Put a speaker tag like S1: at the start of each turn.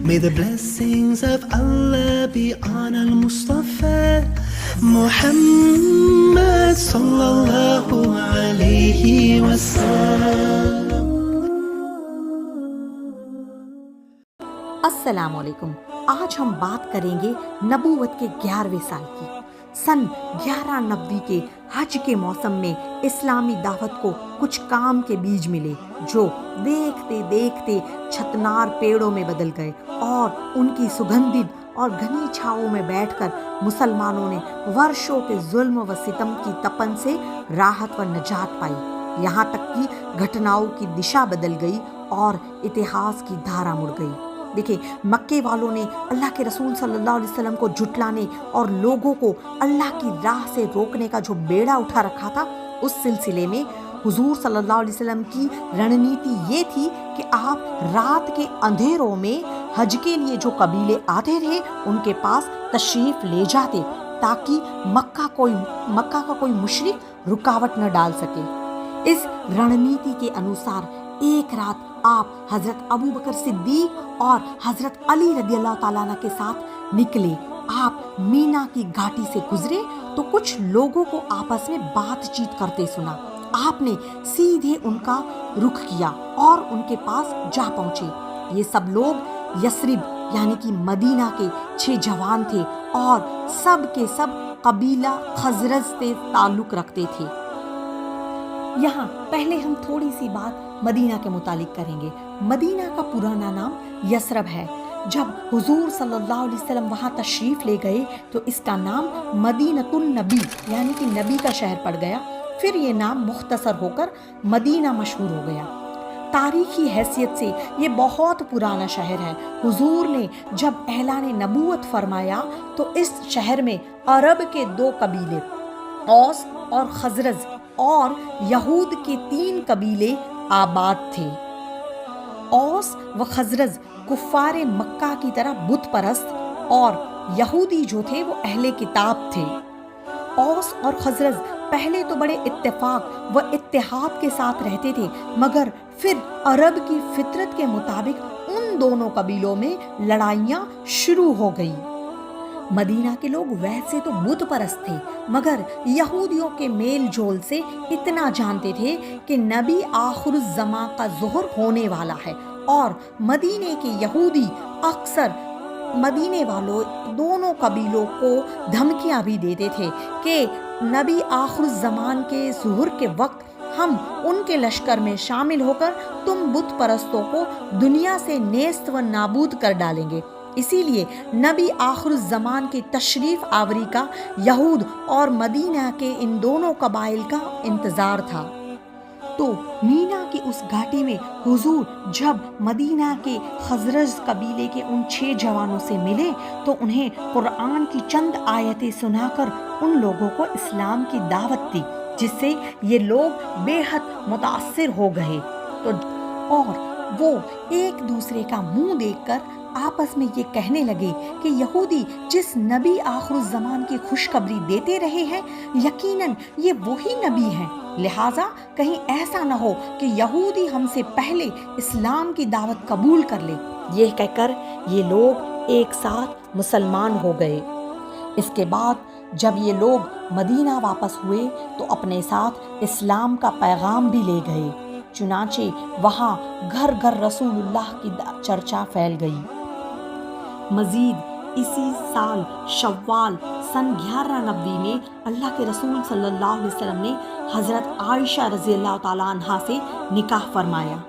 S1: May the blessings of Allah be on al-Mustafa Muhammad sallallahu alayhi wa sallam.
S2: अस्सलाम वालेकुम। आज हम बात करेंगे नबूवत के 11वें साल की। सन 1190 के हज के मौसम में इस्लामी दावत को कुछ काम के बीज मिले जो देखते देखते छतनार पेड़ों में बदल गए और उनकी सुगंधित और घनी छाओं में बैठकर मुसलमानों ने वर्षों के जुल्म व सितम की तपन से राहत व निजात पाई। यहाँ तक कि घटनाओं की दिशा बदल गई और इतिहास की धारा मुड़ गई। देखिए, मक्के वालों ने अल्लाह के रसूल सल्लल्लाहु अलैहि वसल्लम को झुटलाने और लोगों को अल्लाह की राह से रोकने का जो बेड़ा उठा रखा था, उस सिलसिले में हुजूर सल्लल्लाहु अलैहि वसल्लम की रणनीति ये थी कि आप रात के अंधेरों में हज के लिए जो कबीले आते थे उनके पास तशरीफ ले जाते ताकि मक्का का कोई मुशरिक रुकावट न डाल सके। इस रणनीति के अनुसार एक रात आप हजरत अबू बकर सिद्दीक और हजरत अली रदियल्लाहु ताला अन्हु के साथ निकले। आप मीना की घाटी से गुजरे तो कुछ लोगों को आपस में बातचीत करते सुना। आपने सीधे उनका रुख किया और उनके पास जा पहुंचे। ये सब लोग यसरिब यानी कि मदीना के 6 जवान थे और सब के सब कबीला खजरज से ताल्लुक रखते थे। यहाँ पहले हम थोड़ी सी बात मदीना के मुतालिक करेंगे। मदीना का पुराना नाम यसरब है। जब हुजूर सल्लल्लाहु अलैहि वसल्लम वहाँ तशरीफ़ ले गए तो इसका नाम मदीनतुन नबी यानी कि नबी का शहर पड़ गया। फिर ये नाम मुख्तसर होकर मदीना मशहूर हो गया। तारीखी हैसियत से ये बहुत पुराना शहर है। हुजूर ने जब ऐलान नबूवत फरमाया तो इस शहर में अरब के 2 कबीले औस और खजरज और यहूद के 3 कबीले आबाद थे। औस व खजरज कुफ्फारे मक्का की तरह बुत परस्त और यहूदी जो थे वो अहले किताब थे। औस और खजरज पहले तो बड़े इत्तेफाक व इत्तेहाद के साथ रहते थे, मगर फिर अरब की फितरत के मुताबिक उन दोनों कबीलों में लड़ाइयाँ शुरू हो गई। मदीना के लोग वैसे तो बुत परस्त थे, मगर यहूदियों के मेल जोल से इतना जानते थे कि नबी आखिरुज़्ज़मा का ज़ुहर होने वाला है और मदीने के यहूदी अक्सर मदीने वालों दोनों कबीलों को धमकियां भी देते थे कि नबी आखिरुज़्ज़मान के ज़ुहर के वक्त हम उनके लश्कर में शामिल होकर तुम बुत परस्तों को दुनिया से नेस्त व नाबूद कर डालेंगे। इसीलिए नबी आखिरुज़्ज़मान की तशरीफ़ आवरी का यहूद और मदीना के इन दोनों कबाइल का इंतज़ार था। तो मीना की उस घाटी में हुजूर जब मदीना के खजरज कबीले के उन 6 जवानों से मिले तो उन्हें कुरान की चंद आयतें सुनाकर उन लोगों को इस्लाम की दावत दी, जिससे ये लोग बेहद मुतासिर हो गए। तो और वो एक दूसरे का मुंह देखकर आपस में ये कहने लगे कि यहूदी जिस नबी आखिरुज़्ज़मान की खुशखबरी देते रहे हैं यकीनन ये वही नबी हैं, लिहाजा कहीं ऐसा न हो कि यहूदी हमसे पहले इस्लाम की दावत कबूल कर ले। ये कहकर ये लोग एक साथ मुसलमान हो गए। इसके बाद जब ये लोग मदीना वापस हुए तो अपने साथ इस्लाम का पैगाम भी ले गए। चुनाचे वहाँ घर घर रसूलुल्लाह की चर्चा फैल गई। मजीद इसी साल शव्वाल सन 1190 में अल्लाह के रसूल सल्लल्लाहु अलैहि वसल्लम ने हज़रत आयशा रज़ियल्लाहु ताला अन्हा से निकाह फरमाया।